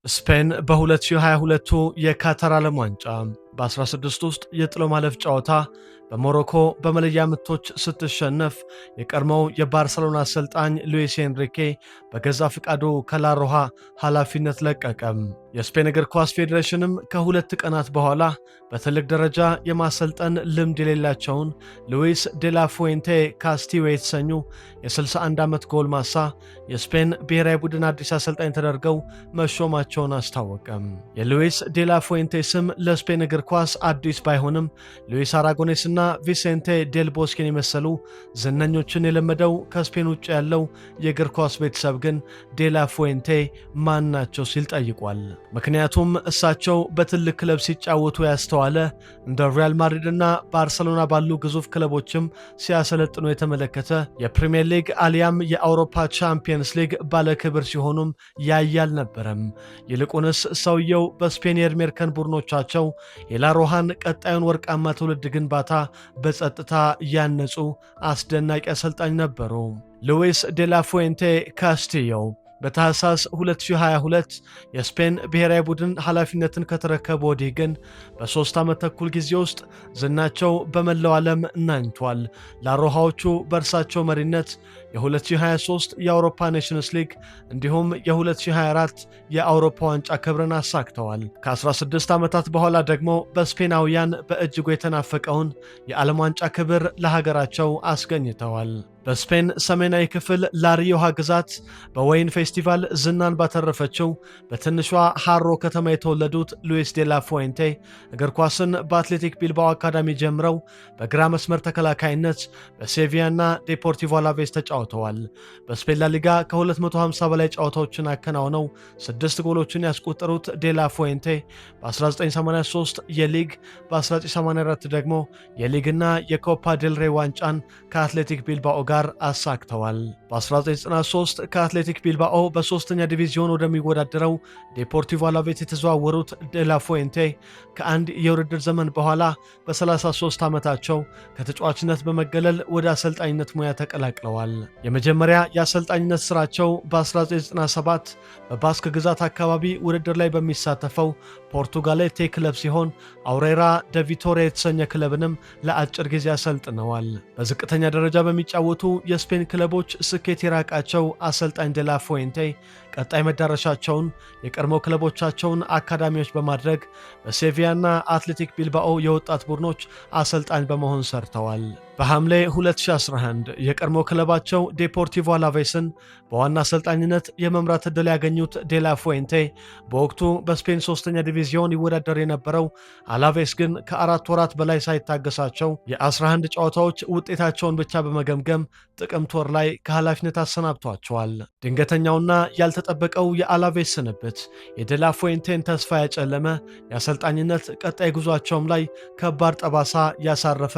ስፔን በ2022 የካታር ዓለም ዋንጫ በ16 ውስጥ የጥሎ ማለፍ ጨዋታ በሞሮኮ በመለያ ምቶች ስትሸነፍ የቀድሞው የባርሰሎና አሰልጣኝ ሉዊስ ኤንሪኬ በገዛ ፍቃዱ ከላሮሃ ኃላፊነት ለቀቀም። የስፔን እግር ኳስ ፌዴሬሽንም ከሁለት ቀናት በኋላ በትልቅ ደረጃ የማሰልጠን ልምድ የሌላቸውን ሉዊስ ዴላ ፉዌንቴ ካስቲዮ የተሰኙ የ61 ዓመት ጎልማሳ የስፔን ብሔራዊ ቡድን አዲስ አሰልጣኝ ተደርገው መሾማቸውን አስታወቀም። የሉዊስ ዴላ ፉዌንቴ ስም ለስፔን እግር ኳስ አዲስ ባይሆንም ሉዊስ አራጎኔስ እና ቪሴንቴ ዴል ቦስኬን የመሰሉ ዝነኞችን የለመደው ከስፔን ውጭ ያለው የእግር ኳስ ቤተሰብ ግን ዴላ ፉዌንቴ ማን ናቸው ሲል ጠይቋል። ምክንያቱም እሳቸው በትልቅ ክለብ ሲጫወቱ ያስተዋለ፣ እንደ ሪያል ማድሪድ እና ባርሰሎና ባሉ ግዙፍ ክለቦችም ሲያሰለጥኑ የተመለከተ፣ የፕሪሚየር ሊግ አሊያም የአውሮፓ ቻምፒየንስ ሊግ ባለክብር ሲሆኑም ያየ አልነበረም። ይልቁንስ ሰውየው በስፔን የዕድሜ እርከን ቡድኖቻቸው የላሮሃን ቀጣዩን ወርቃማ ትውልድ ግንባታ በጸጥታ ያነጹ አስደናቂ አሰልጣኝ ነበሩ። ሉዊስ ዴላ ፉዌንቴ ካስቲዮ በታህሳስ 2022 የስፔን ብሔራዊ ቡድን ኃላፊነትን ከተረከቡ ወዲህ ግን በ3 ዓመት ተኩል ጊዜ ውስጥ ዝናቸው በመላው ዓለም ናኝቷል። ላሮሃዎቹ በእርሳቸው መሪነት የ2023 የአውሮፓ ኔሽንስ ሊግ እንዲሁም የ2024 የአውሮፓ ዋንጫ ክብርን አሳክተዋል። ከ16 ዓመታት በኋላ ደግሞ በስፔናውያን በእጅጉ የተናፈቀውን የዓለም ዋንጫ ክብር ለሀገራቸው አስገኝተዋል። በስፔን ሰሜናዊ ክፍል ላሪዮሃ ግዛት በወይን ፌስቲቫል ዝናን ባተረፈችው በትንሿ ሃሮ ከተማ የተወለዱት ሉዊስ ዴላ ፉዌንቴ እግር ኳስን በአትሌቲክ ቢልባኦ አካዳሚ ጀምረው በግራ መስመር ተከላካይነት በሴቪያና ዴፖርቲቮ አላቬስ ተጫውተዋል። በስፔን ላሊጋ ከ250 በላይ ጨዋታዎችን አከናውነው 6 ጎሎችን ያስቆጠሩት ዴላ ፉዌንቴ በ1983 የሊግ በ1984 ደግሞ የሊግና የኮፓ ዴልሬ ዋንጫን ከአትሌቲክ ቢልባኦ ጋር አሳክተዋል። በ1993 ከአትሌቲክ ቢልባኦ በሶስተኛ ዲቪዚዮን ወደሚወዳደረው ዴፖርቲቮ አላቬስ የተዘዋወሩት ዴላ ፉዌንቴ ከአንድ የውድድር ዘመን በኋላ በ33 ዓመታቸው ከተጫዋችነት በመገለል ወደ አሰልጣኝነት ሙያ ተቀላቅለዋል። የመጀመሪያ የአሰልጣኝነት ስራቸው በ1997 በባስክ ግዛት አካባቢ ውድድር ላይ በሚሳተፈው ፖርቱጋሌቴ ክለብ ሲሆን አውሬራ ደ ቪቶሪያ የተሰኘ ክለብንም ለአጭር ጊዜ አሰልጥነዋል። በዝቅተኛ ደረጃ በሚጫወቱ የስፔን ክለቦች ስኬት የራቃቸው አሰልጣኝ ዴላ ፉዌንቴ ቀጣይ መዳረሻቸውን የቀድሞ ክለቦቻቸውን አካዳሚዎች በማድረግ በሴቪያና አትሌቲክ ቢልባኦ የወጣት ቡድኖች አሰልጣኝ በመሆን ሰርተዋል። በሐምሌ 2011 የቀድሞ ክለባቸው ዴፖርቲቮ አላቬስን በዋና አሰልጣኝነት የመምራት ዕድል ያገኙት ዴላ ፉዌንቴ በወቅቱ በስፔን ሶስተኛ ዲቪዚዮን ይወዳደር የነበረው አላቬስ ግን ከ4 ወራት በላይ ሳይታገሳቸው የ11 ጨዋታዎች ውጤታቸውን ብቻ በመገምገም ጥቅምት ወር ላይ ከኃላፊነት አሰናብቷቸዋል። ድንገተኛውና ያልተጠበቀው የአላቬስ ስንብት የዴላ ፉዌንቴን ተስፋ ያጨለመ፣ የአሰልጣኝነት ቀጣይ ጉዟቸውም ላይ ከባድ ጠባሳ ያሳረፈ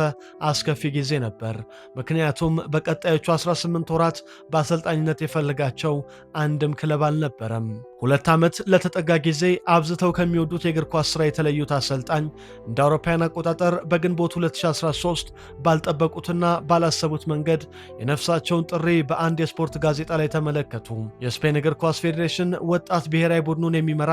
አስከፊ ጊዜ ነበር። ምክንያቱም በቀጣዮቹ 18 ወራት በአሰልጣኝነት የፈለጋቸው አንድም ክለብ አልነበረም። 2 ዓመት ለተጠጋ ጊዜ አብዝተው ከሚወዱት የእግር ኳስ ስራ የተለዩት አሰልጣኝ እንደ አውሮፓውያን አቆጣጠር በግንቦት 2013 ባልጠበቁትና ባላሰቡት መንገድ የነፍሳቸውን ጥሪ በአንድ የስፖርት ጋዜጣ ላይ ተመለከቱ። የስፔን እግር ኳስ ፌዴሬሽን ወጣት ብሔራዊ ቡድኑን የሚመራ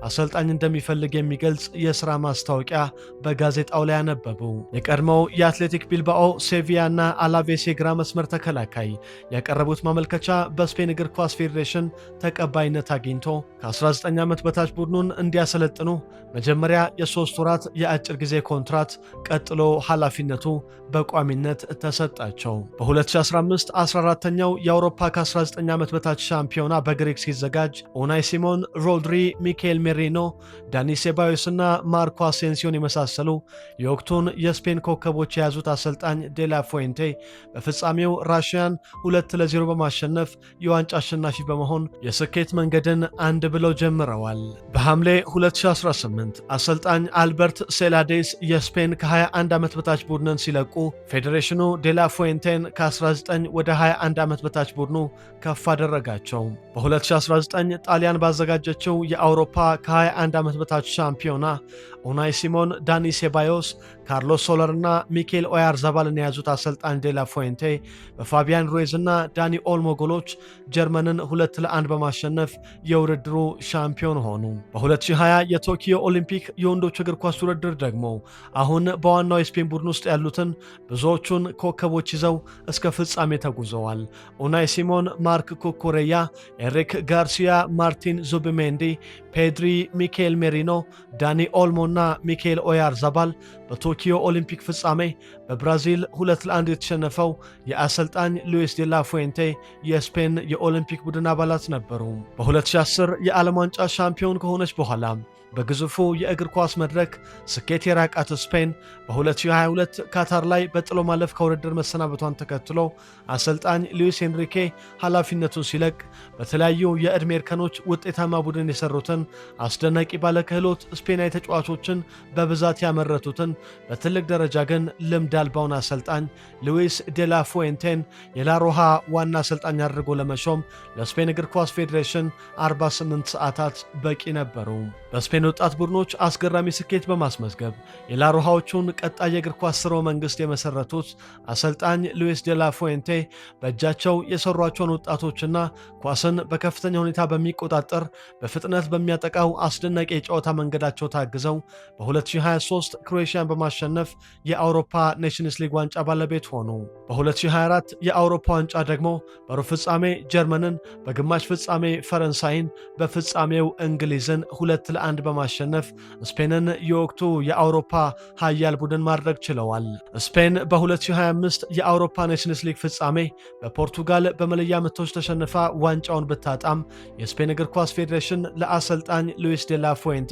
አሰልጣኝ እንደሚፈልግ የሚገልጽ የሥራ ማስታወቂያ በጋዜጣው ላይ አነበቡ። የቀድሞው የአትሌቲክ ቢልባኦ፣ ሴቪያ እና አላቬስ የግራ መስመር ተከላካይ ያቀረቡት ማመልከቻ በስፔን እግር ኳስ ፌዴሬሽን ተቀባይነት አግኝቶ ከ19 ዓመት በታች ቡድኑን እንዲያሰለጥኑ መጀመሪያ የ3 ወራት የአጭር ጊዜ ኮንትራት፣ ቀጥሎ ኃላፊነቱ በቋሚነት ተሰጣቸው። በ2015 14ኛው የአውሮፓ ከ19 ዓመት በታች ሻምፒዮና በግሪክ ሲዘጋጅ ኡናይ ሲሞን፣ ሮድሪ፣ ሚካኤል ሜሪኖ፣ ዳኒ ሴባዮስ እና ማርኮ አሴንሲዮን የመሳሰሉ የወቅቱን የስፔን ኮከቦች የያዙት አሰልጣኝ ዴላ ፉዌንቴ በፍጻሜው ራሽያን 2-0 በማሸነፍ የዋንጫ አሸናፊ በመሆን የስኬት መንገድን አንድ ብለው ጀምረዋል። በሐምሌ 2018 አሰልጣኝ አልበርት ሴላዴስ የስፔን ከ21 ዓመት በታች ቡድንን ሲለቁ ፌዴሬሽኑ ዴላ ፉዌንቴን ከ19 ወደ 21 ዓመት በታች ቡድኑ ከፍ አደረጋቸው። በ2019 ጣሊያን ባዘጋጀችው የአውሮፓ ከ21 ዓመት በታች ሻምፒዮና ኡናይ ሲሞን፣ ዳኒ ሴባዮስ፣ ካርሎስ ሶለር እና ሚኬል ኦያርዛባልን የያዙት አሰልጣኝ ዴላ ፉዌንቴ በፋቢያን ሩይዝ እና ዳኒ ኦልሞ ጎሎች ጀርመንን 2-1 በማሸነፍ የውድድሩ ሻምፒዮን ሆኑ። በ2020 የቶኪዮ ኦሊምፒክ የወንዶች እግር ኳስ ውድድር ደግሞ አሁን በዋናው የስፔን ቡድን ውስጥ ያሉትን ብዙዎቹን ኮከቦች ይዘው እስከ ፍጻሜ ተጉዘዋል። ኡናይ ሲሞን፣ ማርክ ኩኩሬያ፣ ኤሪክ ጋርሲያ፣ ማርቲን ዙቢሜንዲ፣ ፔድሪ፣ ሚኬል ሜሪኖ፣ ዳኒ ኦልሞ እና ሚኬል ኦያርዛባል በቶኪዮ ኦሊምፒክ ፍጻሜ በብራዚል 2-1 የተሸነፈው የአሰልጣኝ ሉዊስ ዴላ ፉዌንቴ የስፔን የኦሊምፒክ ቡድን አባላት ነበሩ። በ2010 የዓለም ዋንጫ ሻምፒዮን ከሆነች በኋላ በግዙፉ የእግር ኳስ መድረክ ስኬት የራቃት ስፔን በ2022 ካታር ላይ በጥሎ ማለፍ ከውድድር መሰናበቷን ተከትሎ አሰልጣኝ ሉዊስ ኤንሪኬ ኃላፊነቱን ሲለቅ በተለያዩ የዕድሜ እርከኖች ውጤታማ ቡድን የሰሩትን አስደናቂ ባለክህሎት ስፔናዊ ተጫዋቾችን በብዛት ያመረቱትን በትልቅ ደረጃ ግን ልምድ አልባውን አሰልጣኝ ሉዊስ ዴላ ፉዌንቴን የላሮሃ ዋና አሰልጣኝ አድርጎ ለመሾም ለስፔን እግር ኳስ ፌዴሬሽን 48 ሰዓታት በቂ ነበሩ። በስፔን ወጣት ቡድኖች አስገራሚ ስኬት በማስመዝገብ የላሮሃዎቹን ቀጣይ የእግር ኳስ ስርወ መንግስት የመሰረቱት አሰልጣኝ ሉዊስ ዴላ ፉዌንቴ በእጃቸው የሰሯቸውን ወጣቶችና ኳስን በከፍተኛ ሁኔታ በሚቆጣጠር በፍጥነት በሚያጠቃው አስደናቂ የጨዋታ መንገዳቸው ታግዘው በ2023 ክሮኤሽያን በማሸነፍ የአውሮፓ ኔሽንስ ሊግ ዋንጫ ባለቤት ሆኑ። በ2024 የአውሮፓ ዋንጫ ደግሞ በሩብ ፍጻሜ ጀርመንን፣ በግማሽ ፍጻሜ ፈረንሳይን፣ በፍጻሜው እንግሊዝን 2-1 በማሸነፍ ስፔንን የወቅቱ የአውሮፓ ሀያል ቡድን ማድረግ ችለዋል። ስፔን በ2025 የአውሮፓ ኔሽንስ ሊግ ፍጻሜ በፖርቱጋል በመለያ ምቶች ተሸንፋ ዋንጫውን ብታጣም የስፔን እግር ኳስ ፌዴሬሽን ለአሰልጣኝ ሉዊስ ዴላ ፉዌንቴ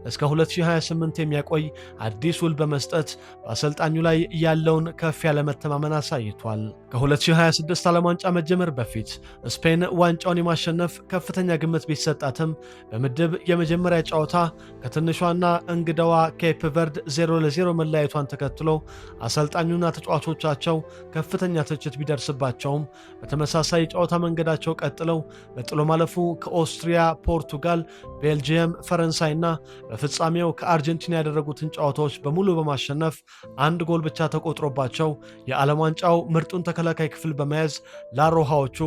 እስከ 2028 የሚያቆይ አዲስ ውል በመስጠት በአሰልጣኙ ላይ ያለውን ከፍ ያለ መተማመን አሳይቷል። ከ2026 ዓለም ዋንጫ መጀመር በፊት ስፔን ዋንጫውን የማሸነፍ ከፍተኛ ግምት ቢሰጣትም በምድብ የመጀመሪያ ጨዋታ ከትንሿና እንግዳዋ ኬፕ ቨርድ 0-0 መለያየቷን ተከትሎ አሰልጣኙና ተጫዋቾቻቸው ከፍተኛ ትችት ቢደርስባቸውም በተመሳሳይ ጨዋታ መንገዳቸው ቀጥለው በጥሎ ማለፉ ከኦስትሪያ፣ ፖርቱጋል፣ ቤልጂየም፣ ፈረንሳይና በፍጻሜው ከአርጀንቲና ያደረጉትን ጨዋታዎች በሙሉ በማሸነፍ አንድ ጎል ብቻ ተቆጥሮባቸው የዓለም ዋንጫው ምርጡን ተከላካይ ክፍል በመያዝ ላሮሃዎቹ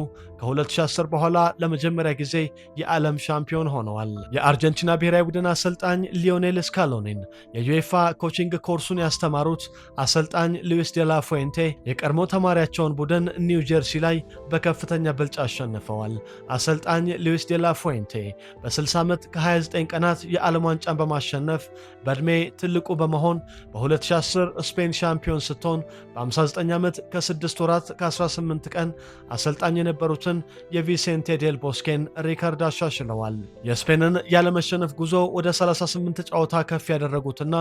ከ2010 በኋላ ለመጀመሪያ ጊዜ የዓለም ሻምፒዮን ሆነዋል። የአርጀንቲና ብሔራዊ ቡድን አሰልጣኝ ሊዮኔል ስካሎኒን የዩኤፋ ኮቺንግ ኮርሱን ያስተማሩት አሰልጣኝ ሉዊስ ዴላ ፉዌንቴ የቀድሞ ተማሪያቸውን ቡድን ኒው ጀርሲ ላይ በከፍተኛ ብልጫ አሸንፈዋል። አሰልጣኝ ሉዊስ ዴላ ፉዌንቴ በ60 ዓመት ከ29 ቀናት የዓለም ዋንጫን በማሸነፍ በዕድሜ ትልቁ በመሆን በ2010 ስፔን ሻምፒዮን ስትሆን በ59 ዓመት ከ6 ወራት ከ18 ቀን አሰልጣኝ የነበሩትን የቪሴንቴ ዴል ቦስኬን ሪካርድ አሻሽለዋል። የስፔንን ያለመሸነፍ ጉዞ ወደ 38 ጨዋታ ከፍ ያደረጉትና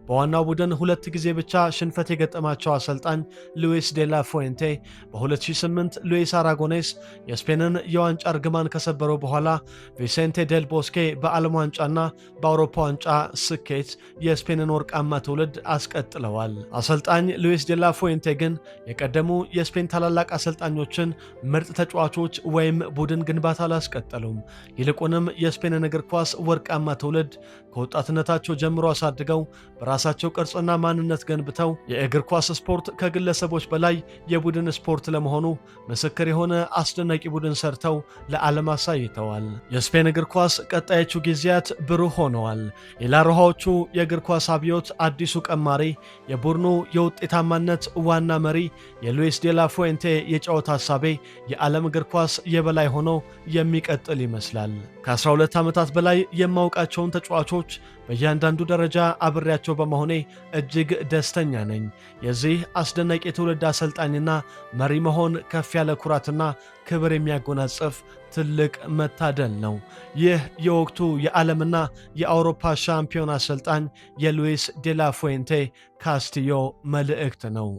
በዋናው ቡድን 2 ጊዜ ብቻ ሽንፈት የገጠማቸው አሰልጣኝ ሉዊስ ዴላ ፉዌንቴ በ2008 ሉዊስ አራጎኔስ የስፔንን የዋንጫ እርግማን ከሰበረው በኋላ ቪሴንቴ ዴል ቦስኬ በዓለም ዋንጫና በአውሮፓ ዋንጫ ስኬት የስፔንን ወርቃማ ትውልድ አስቀጥለዋል። አሰልጣኝ ሉዊስ ዴላ ፉዌንቴ ግን የቀደሙ የስፔን ታላላቅ አሰልጣኞችን ምርጥ ተጫዋቾች ወይም ቡድን ግንባታ አላስቀጠሉም። ይልቁንም የስፔንን እግር ኳስ ወርቃማ ትውልድ ከወጣትነታቸው ጀምሮ አሳድገው በራሳቸው ቅርጽና ማንነት ገንብተው የእግር ኳስ ስፖርት ከግለሰቦች በላይ የቡድን ስፖርት ለመሆኑ ምስክር የሆነ አስደናቂ ቡድን ሰርተው ለዓለም አሳይተዋል። የስፔን እግር ኳስ ቀጣዮቹ ጊዜያት ብሩህ ሆነዋል። የላሮሃዎቹ የእግር ኳስ አብዮት አዲሱ ቀማሪ፣ የቡድኑ የውጤታማነት ዋና መሪ የሉዊስ ዴላ ፉዌንቴ የጨዋታ ሐሳቤ የዓለም እግር ኳስ የበላይ ሆኖ የሚቀጥል ይመስላል። ከ12 ዓመታት በላይ የማውቃቸውን ተጫዋቾች በእያንዳንዱ ደረጃ አብሬያቸው በመሆኔ እጅግ ደስተኛ ነኝ። የዚህ አስደናቂ የትውልድ አሰልጣኝና መሪ መሆን ከፍ ያለ ኩራትና ክብር የሚያጎናጽፍ ትልቅ መታደል ነው። ይህ የወቅቱ የዓለምና የአውሮፓ ሻምፒዮን አሰልጣኝ የሉዊስ ዴላ ፉዌንቴ ካስቲዮ መልእክት ነው።